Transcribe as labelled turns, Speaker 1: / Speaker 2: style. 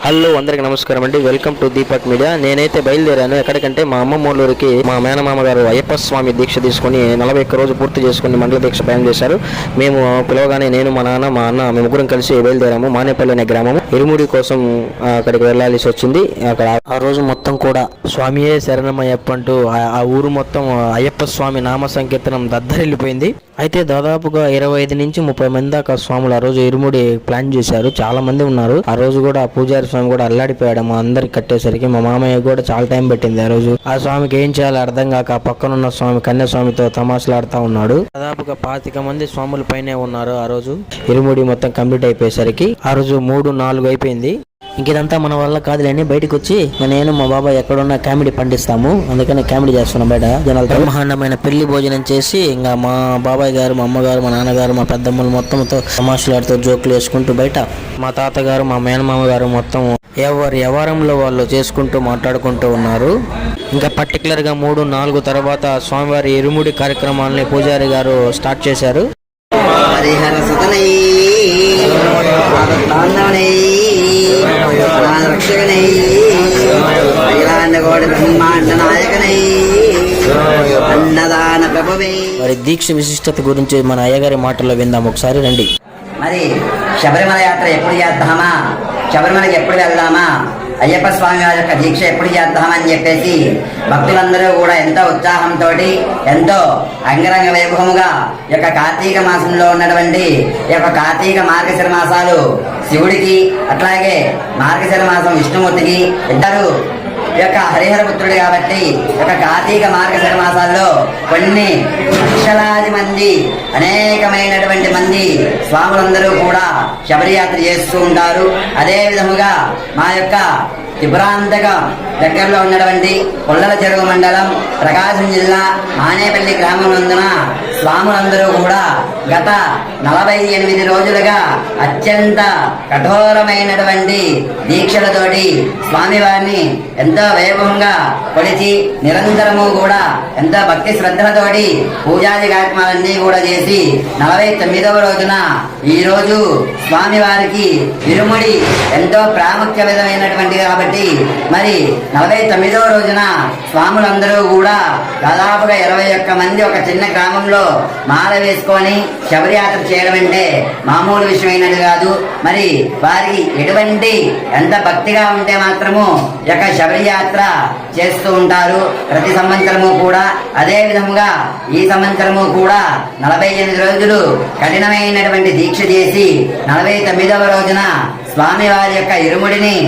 Speaker 1: Hello అందరికి నమస్కారం అండి. Welcome to Deepak media. నేనైతే బయలుదేరాను ఎక్కడికంటే మా అమ్మమ్మూరికి మా మేనమామ గారు అయ్యప్ప స్వామి దీక్ష తీసుకుని 41 రోజు పూర్తి చేసుకుని మండల దీక్ష పయనం చేశారు. మేము పిలవగానే నేను మా నాన్న మా అన్న మేము ముగ్గురం కలిసి బయలుదేరాము. మానేపల్లి అనే గ్రామం ఇరుముడి కోసం అక్కడికి వెళ్లాల్సి వచ్చింది. అక్కడ ఆ రోజు మొత్తం కూడా స్వామియే శరణమయ్యప్ప అంటూ ఆ ఊరు మొత్తం అయ్యప్ప స్వామి నామ సంకీర్తనం దద్దరిల్లిపోయింది. అయితే దాదాపుగా 25 నుంచి 30 మంది దాకా స్వాములు ఆ రోజు ఇరుముడి ప్లాన్ చేశారు. చాలా మంది ఉన్నారు. ఆ రోజు కూడా పూజారి స్వామి కూడా అల్లాడిపోయాడు. మా అందరికి కట్టేసరికి మా మామయ్య కూడా చాలా టైం పెట్టింది. ఆ రోజు ఆ స్వామికి ఏం చేయాలో అర్థం కాక పక్కనున్న స్వామి కన్యాస్వామితో తమాషలాడుతూ ఉన్నాడు. దాదాపుగా 25 మంది స్వాముల పైనే ఉన్నారు. ఆ రోజు ఇరుముడి మొత్తం కంప్లీట్ అయిపోయేసరికి ఆ రోజు 3-4 అయిపోయింది. ఇంకేదంతా మన వల్ల కాదులేని బయటకు వచ్చి నేను మా బాబాయ్ ఎక్కడున్నా కామెడీ పండిస్తాము, అందుకని కామెడీ చేస్తున్నాం బయట జనాలతో. బ్రహ్మాండమైన పెళ్లి భోజనం చేసి ఇంకా మా బాబాయ్ గారు మా అమ్మగారు మా నాన్నగారు మా పెద్దమ్మలు మొత్తంతో తమాషలాడుతూ జోకులు వేసుకుంటూ బయట మా తాతగారు మా మేనమామ గారు మొత్తం వ్యవహారంలో వాళ్ళు చేసుకుంటూ మాట్లాడుకుంటూ ఉన్నారు. ఇంకా పర్టికులర్గా 3-4 తర్వాత స్వామివారి ఇరుముడి కార్యక్రమాలని పూజారి గారు స్టార్ట్ చేశారు. మరి దీక్ష విశిష్టత గురించి మన అయ్యగారి మాటల్లో విందాం ఒకసారి రండి.
Speaker 2: మరి శబరిమల యాత్ర ఎప్పుడు చేద్దామా, శబరిమలకి ఎప్పుడు వెళ్దామా, అయ్యప్ప స్వామి వారి యొక్క దీక్ష ఎప్పుడు చేద్దామని చెప్పేసి భక్తులందరూ కూడా ఎంతో ఉత్సాహంతో ఎంతో అంగరంగ వైభవముగా ఈ యొక్క కార్తీక మాసంలో ఉన్నటువంటి ఈ యొక్క కార్తీక మార్గశిర మాసాలు శివుడికి అట్లాగే మార్గశిర మాసం విష్ణుమూర్తికి ఇద్దరు ఈ యొక్క హరిహర పుత్రుడు కాబట్టి ఈ యొక్క కార్తీక మార్గశిర మాసాల్లో కొన్ని లక్షలాది మంది అనేకమైనటువంటి మంది స్వాములందరూ కూడా శబరియాత్ర చేస్తూ ఉంటారు. అదే విధముగా మా యొక్క త్రిపురాంతకం దగ్గరలో ఉన్నటువంటి కొల్లల చెరువు మండలం ప్రకాశం జిల్లా మానేపల్లి గ్రామం నందున స్వాములందరూ కూడా గత 48 రోజులుగా అత్యంత కఠోరమైనటువంటి దీక్షలతోటి స్వామివారిని ఎంతో వైభవంగా కొలిచి నిరంతరము కూడా ఎంతో భక్తి శ్రద్ధలతోటి పూజాది కార్యక్రమాలన్నీ కూడా చేసి 49వ రోజున ఈ రోజు స్వామివారికి ఇరుముడి ఎంతో ప్రాముఖ్యమైనటువంటిది కాబట్టి మరి 49వ రోజున స్వాములందరూ కూడా దాదాపుగా 21 మంది ఒక చిన్న గ్రామంలో మాల వేసుకొని శబరియాత్ర చేయడం అంటే మామూలు విషయమైనది కాదు. మరి వారికి ఎటువంటి ఎంత భక్తిగా ఉంటే మాత్రము యొక్క శబరియాత్ర చేస్తూ ఉంటారు ప్రతి సంవత్సరము కూడా. అదే విధముగా ఈ సంవత్సరము కూడా 48 రోజులు కఠినమైనటువంటి దీక్ష చేసి 49వ రోజున స్వామివారి యొక్క ఇరుముడిని